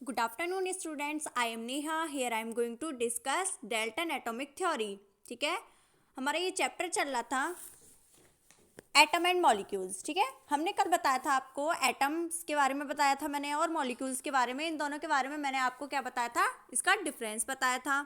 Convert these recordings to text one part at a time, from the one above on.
Good afternoon students, I am Neha. Here I am going to discuss Dalton atomic theory. ठीक है, हमारा ये chapter चल रहा था एटम एंड मॉलिक्यूल्स. ठीक है, हमने कल बताया था आपको एटम्स के बारे में बताया था मैंने और मॉलिक्यूल्स के बारे में. इन दोनों के बारे में मैंने आपको क्या बताया था, इसका डिफरेंस बताया था.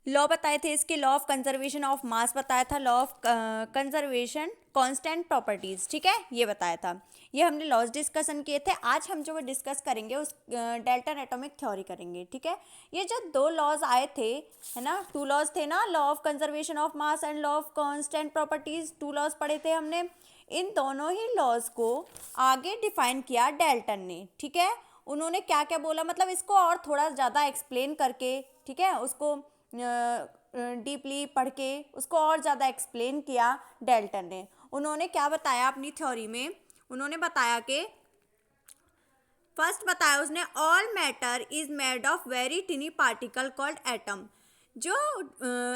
लॉ बताए थे इसके, लॉ ऑफ कंजर्वेशन ऑफ मास बताया था, law of conservation constant properties. ठीक है, ये बताया था. ये हमने लॉज डिस्कशन किए थे. आज हम जो डिस्कस करेंगे उस डेल्टन एटॉमिक थ्योरी करेंगे. ठीक है, ये जो दो लॉज आए थे, है ना, टू लॉज थे ना, law of conservation of mass and law of constant properties. Two laws पढ़े थे हमने. इन दोनों ही लॉज को आगे डिफाइन किया डेल्टन ने. ठीक है, उन्होंने क्या क्या बोला, मतलब इसको और थोड़ा ज़्यादा एक्सप्लेन करके, ठीक है, उसको डीपली पढ़ के उसको और ज़्यादा एक्सप्लेन किया डेल्टन ने. उन्होंने क्या बताया अपनी थ्योरी में, उन्होंने बताया कि फर्स्ट बताया उसने, all matter is made of very टिनी particle called atom. जो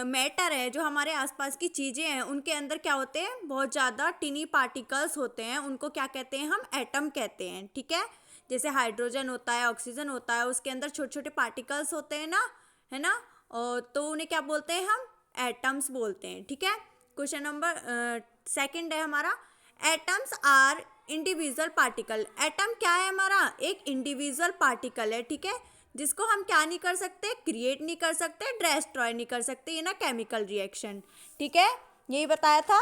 मैटर है, जो हमारे आसपास की चीज़ें हैं, उनके अंदर क्या होते हैं, बहुत ज़्यादा टिनी पार्टिकल्स होते हैं. उनको क्या कहते हैं, हम एटम कहते हैं. ठीक है, जैसे हाइड्रोजन होता है, ऑक्सीजन होता है, उसके अंदर छोटे छोटे पार्टिकल्स होते हैं ना, है ना, तो उन्हें क्या बोलते हैं, हम एटम्स बोलते हैं. ठीक है, क्वेश्चन नंबर सेकंड है हमारा, atoms are individual particle. Atom क्या है हमारा, एक इंडिविजुअल पार्टिकल है. ठीक है, जिसको हम क्या नहीं कर सकते, क्रिएट नहीं कर सकते, डिस्ट्रॉय नहीं कर सकते, ये ना केमिकल रिएक्शन. ठीक है, यही बताया था.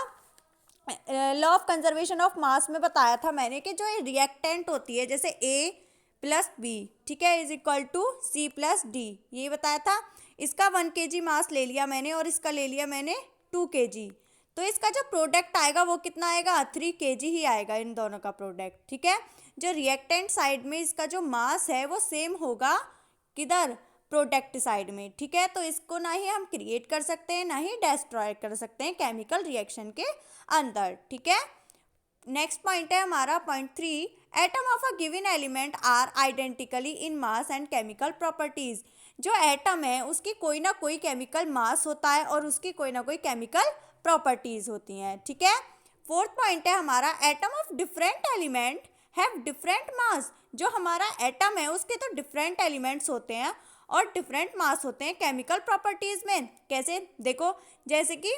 लॉ ऑफ कंजर्वेशन ऑफ मास में बताया था मैंने कि जो रिएक्टेंट होती है, जैसे ए प्लस बी, ठीक है, is equal to C plus D, यही बताया था. इसका 1 kg मास ले लिया मैंने और इसका ले लिया मैंने 2 kg. तो इसका जो प्रोडक्ट आएगा वो कितना आएगा, 3 kg ही आएगा इन दोनों का प्रोडक्ट. ठीक है, जो रिएक्टेंट साइड में इसका जो मास है वो सेम होगा किधर, प्रोडक्ट साइड में. ठीक है, तो इसको ना ही हम क्रिएट कर सकते हैं ना ही डिस्ट्रॉय कर सकते हैं केमिकल रिएक्शन के अंदर. ठीक है, नेक्स्ट पॉइंट है हमारा point 3, atom of a given element are identically in mass and chemical properties. जो एटम है उसकी कोई ना कोई केमिकल मास होता है और उसकी कोई ना कोई केमिकल प्रॉपर्टीज होती हैं. ठीक है, फोर्थ पॉइंट है हमारा, atom of different element have different mass. जो हमारा एटम है उसके तो डिफरेंट एलिमेंट्स होते हैं और डिफरेंट मास होते हैं केमिकल प्रॉपर्टीज में. कैसे, देखो, जैसे कि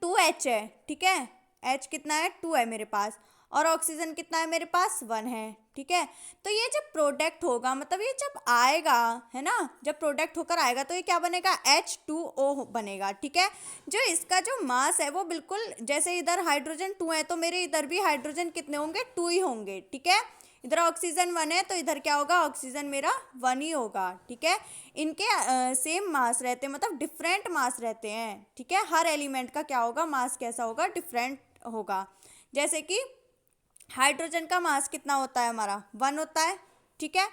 2H है. ठीक है, H कितना है, 2 है मेरे पास, और ऑक्सीजन कितना है मेरे पास, 1 है. ठीक है, तो ये जब प्रोडक्ट होगा, मतलब ये जब आएगा, है ना, जब प्रोडक्ट होकर आएगा तो ये क्या बनेगा, H2O बनेगा. ठीक है, जो इसका जो मास है वो बिल्कुल, जैसे इधर हाइड्रोजन 2 है तो मेरे इधर भी हाइड्रोजन कितने होंगे, 2 ही होंगे. ठीक है, इधर ऑक्सीजन 1 है तो इधर क्या होगा, ऑक्सीजन मेरा 1 ही होगा. ठीक है, इनके सेम मास रहते हैं, मतलब डिफरेंट मास रहते हैं. ठीक है, हर एलिमेंट का क्या होगा, मास कैसा होगा, डिफरेंट होगा. जैसे कि हाइड्रोजन का मास कितना होता है हमारा, 1 होता है. ठीक है,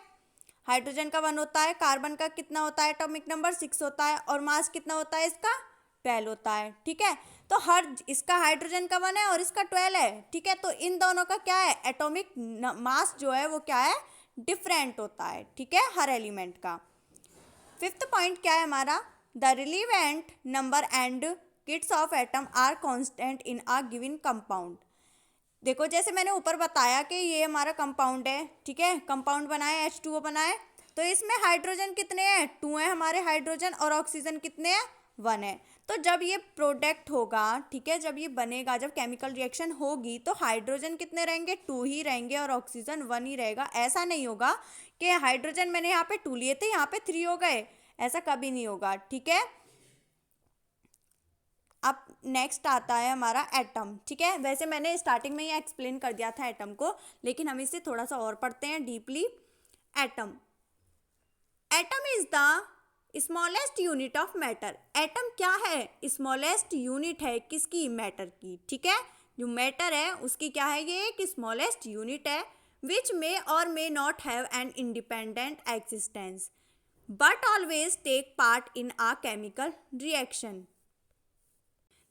हाइड्रोजन का 1 होता है. कार्बन का कितना होता है, एटॉमिक नंबर 6 होता है, और मास कितना होता है इसका, 12 होता है. ठीक है, तो हर, इसका हाइड्रोजन का 1 है और इसका 12 है. ठीक है, तो इन दोनों का क्या है, एटॉमिक मास जो है वो क्या है, डिफरेंट होता है. ठीक है, हर एलिमेंट का. फिफ्थ पॉइंट क्या है हमारा, the relevant number and kits of atom are constant in a given compound. देखो, जैसे मैंने ऊपर बताया कि ये हमारा कंपाउंड है. ठीक है, कंपाउंड बनाए, H2O बनाए, तो इसमें हाइड्रोजन कितने हैं, 2 है हमारे हाइड्रोजन, और ऑक्सीजन कितने हैं, 1 है. तो जब ये प्रोडक्ट होगा, ठीक है, जब ये बनेगा, जब केमिकल रिएक्शन होगी, तो हाइड्रोजन कितने रहेंगे, 2 ही रहेंगे और ऑक्सीजन 1 ही रहेगा. ऐसा नहीं होगा कि हाइड्रोजन मैंने यहाँ पे 2 लिए थे, यहाँ पे 3 हो गए, ऐसा कभी नहीं होगा. ठीक है, अब नेक्स्ट आता है हमारा एटम. ठीक है, वैसे मैंने स्टार्टिंग में ही एक्सप्लेन कर दिया था एटम को, लेकिन हम इसे थोड़ा सा और पढ़ते हैं deeply. Atom, atom is the smallest unit of matter. Atom क्या है, स्मॉलेस्ट यूनिट है किसकी, मैटर की. ठीक है, जो मैटर है उसकी क्या है, ये एक स्मॉलेस्ट यूनिट है, विच मे और may not have an independent existence but always take part in a chemical reaction.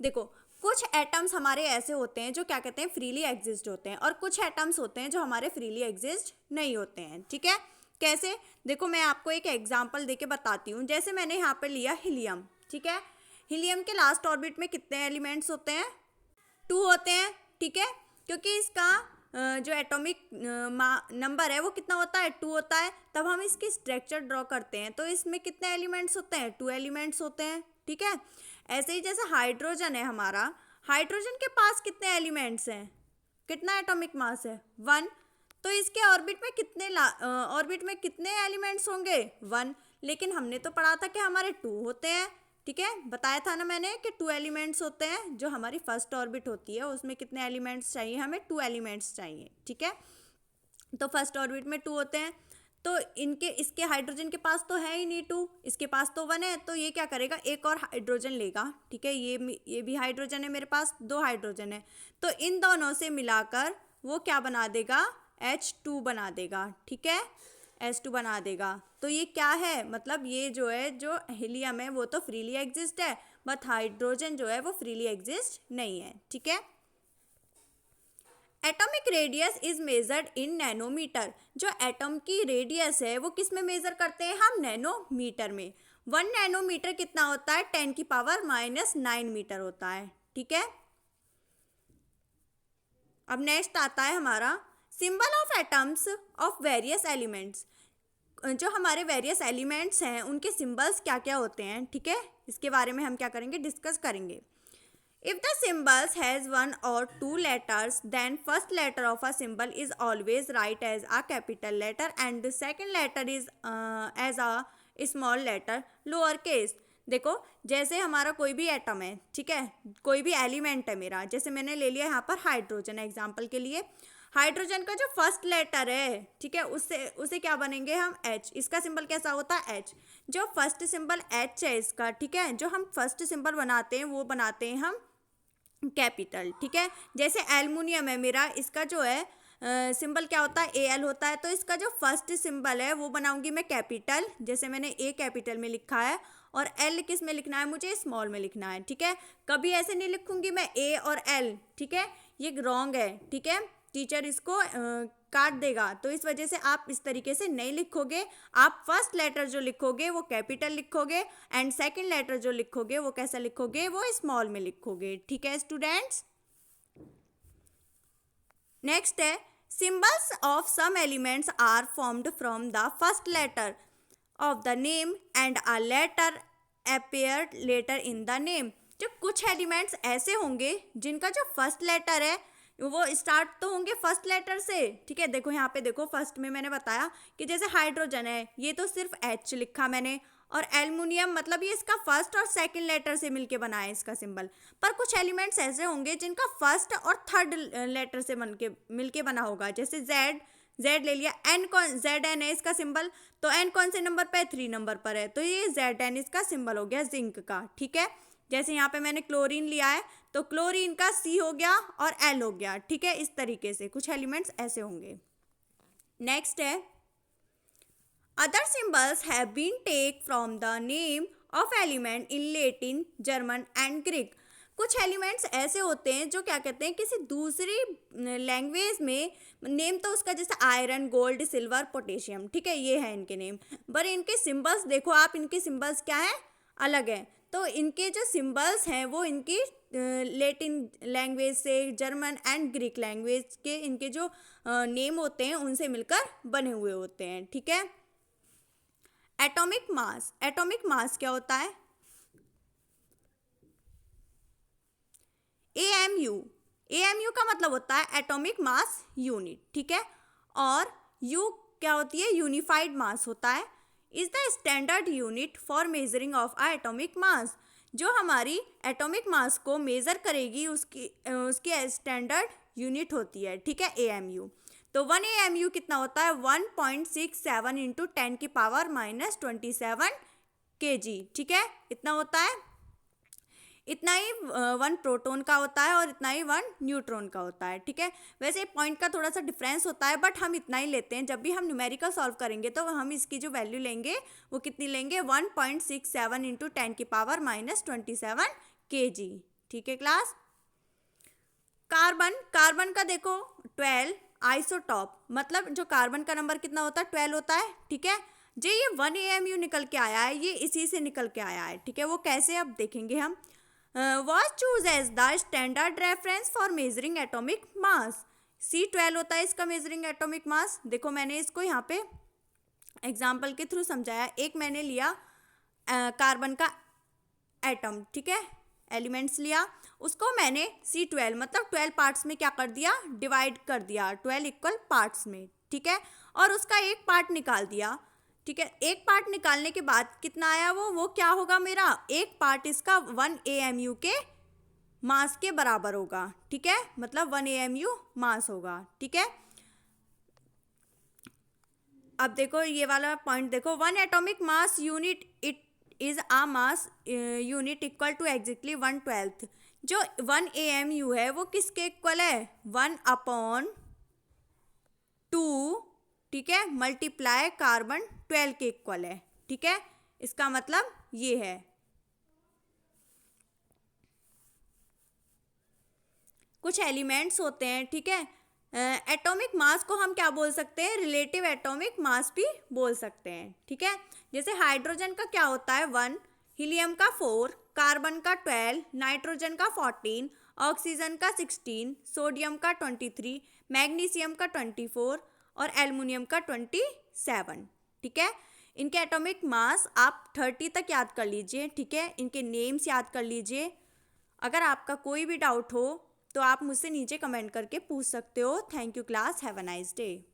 देखो, कुछ एटम्स हमारे ऐसे होते हैं जो क्या कहते हैं, फ्रीली एग्जिस्ट होते हैं, और कुछ एटम्स होते हैं जो हमारे फ्रीली एग्जिस्ट नहीं होते हैं. ठीक है, कैसे, देखो मैं आपको एक एग्जांपल देके बताती हूँ. जैसे मैंने यहाँ पे लिया हीलियम. ठीक है, हीलियम के लास्ट ऑर्बिट में कितने एलिमेंट्स होते हैं, 2 होते हैं. ठीक है, क्योंकि इसका जो एटॉमिक नंबर है वो कितना होता है, 2 होता है, तब हम इसकी स्ट्रक्चर ड्रॉ करते हैं। तो इसमें कितने एलिमेंट्स होते हैं, 2 एलिमेंट्स होते हैं, ठीक है। ऐसे ही जैसे हाइड्रोजन है हमारा, हाइड्रोजन के पास कितने एलिमेंट्स हैं, कितना एटॉमिक मास है, 1। तो इसके ऑर्बिट में कितने एलिमेंट्स होंगे, 1। लेकिन हमने तो पढ़ा था कि हमारे 2 होते हैं, ठीक है, बताया था ना मैंने कि 2 एलिमेंट्स होते हैं। जो हमारी फर्स्ट ऑर्बिट होती है उसमें कितने एलिमेंट्स चाहिए, हमें 2 एलिमेंट्स चाहिए, ठीक है। तो फर्स्ट ऑर्बिट में 2 होते हैं। तो इसके हाइड्रोजन के पास तो है ही नहीं 2, इसके पास तो 1 है। तो ये क्या करेगा, एक और हाइड्रोजन लेगा, ठीक है। ये भी हाइड्रोजन है, मेरे पास 2 हाइड्रोजन है। तो इन दोनों से मिलाकर वो क्या बना देगा, H2 बना देगा, ठीक है, H2 बना देगा। तो ये क्या है, मतलब ये जो है, जो हीलियम है वो तो फ्रीली एग्जिस्ट है, बट हाइड्रोजन जो है वो फ्रीली एग्जिस्ट नहीं है, ठीक है। Atomic radius is measured in nanometer. जो एटम की रेडियस है वो किस में मेजर करते हैं हम, नैनोमीटर में। 1 नैनोमीटर कितना होता है, 10⁻⁹ मीटर होता है, ठीक है। अब नेक्स्ट आता है हमारा symbol of atoms of various elements. जो हमारे वेरियस एलिमेंट्स हैं उनके सिंबल्स क्या क्या होते हैं, ठीक है, इसके बारे में हम क्या करेंगे, डिस्कस करेंगे। If the symbols has 1 or 2 letters, then first letter of a symbol is always write as a capital letter and the second letter is as a small letter lower case। देखो, जैसे हमारा कोई भी atom है, ठीक है, कोई भी एलिमेंट है मेरा, जैसे मैंने ले लिया यहाँ पर हाइड्रोजन एग्जाम्पल के लिए। हाइड्रोजन का जो फर्स्ट लेटर है, ठीक है, उसे क्या बनेंगे हम, H। इसका सिंबल कैसा होता है, H। जो फर्स्ट सिंबल H है इसका, ठीक है, जो हम फर्स्ट सिंबल बनाते हैं वो बनाते हैं हम कैपिटल, ठीक है। जैसे एल्युमिनियम है मेरा, इसका जो है सिंबल क्या होता है, Al होता है। तो इसका जो फर्स्ट सिंबल है वो बनाऊंगी मैं कैपिटल, जैसे मैंने A कैपिटल में लिखा है, और L किस में लिखना है, मुझे स्मॉल में लिखना है, ठीक है। कभी ऐसे नहीं लिखूंगी मैं A और L, ठीक है, ये रॉन्ग है, ठीक है, टीचर इसको काट देगा। तो इस वजह से आप इस तरीके से नहीं लिखोगे। आप फर्स्ट लेटर जो लिखोगे वो कैपिटल लिखोगे, एंड सेकंड लेटर जो लिखोगे वो कैसा लिखोगे, वो स्मॉल में लिखोगे, ठीक है स्टूडेंट्स। नेक्स्ट है symbols of some elements are formed from the first letter of the name and a letter appeared later in the name. जो कुछ एलिमेंट्स ऐसे होंगे जिनका जो फर्स्ट लेटर है वो स्टार्ट तो होंगे फर्स्ट लेटर से, ठीक है। देखो यहाँ पे देखो, फर्स्ट में मैंने बताया कि जैसे हाइड्रोजन है, ये तो सिर्फ H लिखा मैंने, और एल्युमिनियम मतलब ये इसका फर्स्ट और सेकंड लेटर से मिलके बना है इसका सिंबल। पर कुछ एलिमेंट्स ऐसे होंगे जिनका फर्स्ट और थर्ड लेटर से मिलके बना होगा, जैसे Z ले लिया, ZN है इसका सिंबल, तो N कौन से नंबर पर है, 3 नंबर पर है, तो ये ZN इसका सिंबल हो गया जिंक का, ठीक है। जैसे यहाँ पे मैंने क्लोरीन लिया है, तो क्लोरीन का C हो गया और L हो गया, ठीक है। इस तरीके से कुछ एलिमेंट्स ऐसे होंगे। नेक्स्ट है other symbols have been take from the name of element in Latin, German and Greek. कुछ एलिमेंट्स ऐसे होते हैं जो क्या कहते हैं, किसी दूसरी लैंग्वेज में नेम तो उसका, जैसे आयरन, गोल्ड, सिल्वर, पोटेशियम, ठीक है, ये है इनके नेम, पर इनके सिंबल्स देखो आप, इनके सिंबल्स क्या हैं, अलग हैं। तो इनके जो सिंबल्स हैं वो इनकी लैटिन लैंग्वेज से, जर्मन एंड ग्रीक लैंग्वेज के इनके जो नेम होते हैं उनसे मिलकर बने हुए होते हैं, ठीक है। एटॉमिक मास, एटॉमिक मास क्या होता है, AMU का मतलब होता है एटॉमिक मास यूनिट, ठीक है। और U क्या होती है, यूनिफाइड मास होता है, is the standard unit for measuring of a atomic mass. जो हमारी एटॉमिक मास को मेजर करेगी उसकी स्टैंडर्ड यूनिट होती है, ठीक है, AMU। तो 1 AMU कितना होता है, 1.67 इंटू 10⁻⁻27 kg, ठीक है, इतना होता है। इतना ही 1 प्रोटॉन का होता है और इतना ही 1 न्यूट्रॉन का होता है, ठीक है। वैसे पॉइंट का थोड़ा सा डिफरेंस होता है, बट हम इतना ही लेते हैं। जब भी हम न्यूमेरिकल सॉल्व करेंगे तो हम इसकी जो वैल्यू लेंगे वो कितनी लेंगे, 1.67 इंटू 10⁻⁻27 kg, ठीक है क्लास। कार्बन का देखो 12 आइसोटॉप, मतलब जो कार्बन का नंबर कितना होता है, 12 होता है, ठीक है। जो ये 1 AMU निकल के आया है, ये इसी से निकल के आया है, ठीक है। वो कैसे, अब देखेंगे हम। was choose as the standard reference for measuring atomic mass। C12 होता है इसका मेजरिंग एटॉमिक मास। देखो मैंने इसको यहाँ पे एग्जाम्पल के थ्रू समझाया। एक मैंने लिया कार्बन का एटम, ठीक है, एलिमेंट्स लिया, उसको मैंने C12 मतलब 12 पार्ट्स में क्या कर दिया, डिवाइड कर दिया 12 इक्वल पार्ट्स में, ठीक है, और उसका एक पार्ट निकाल दिया, ठीक है। एक पार्ट निकालने के बाद कितना आया वो क्या होगा मेरा, एक पार्ट इसका 1 AMU के मास के बराबर होगा, ठीक है, मतलब 1 AMU मास होगा, ठीक है। अब देखो ये वाला पॉइंट देखो, 1 atomic mass unit it is a mass unit equal to exactly 1/12। जो 1 AMU है वो किसके इक्वल है, 1/2, ठीक है, मल्टीप्लाई कार्बन 12 के इक्वल है, ठीक है। इसका मतलब ये है। कुछ एलिमेंट्स होते हैं, ठीक है, एटॉमिक मास को हम क्या बोल सकते हैं, रिलेटिव एटॉमिक मास भी बोल सकते हैं, ठीक है। जैसे हाइड्रोजन का क्या होता है 1, हीलियम का 4, कार्बन का 12, नाइट्रोजन का 14, ऑक्सीजन का 16, सोडियम का 23, मैग्नीशियम का 24 और एल्युमिनियम का 27, ठीक है। इनके एटॉमिक मास आप 30 तक याद कर लीजिए, ठीक है, इनके नेम्स याद कर लीजिए। अगर आपका कोई भी डाउट हो तो आप मुझसे नीचे कमेंट करके पूछ सकते हो। Thank you class, have a nice day.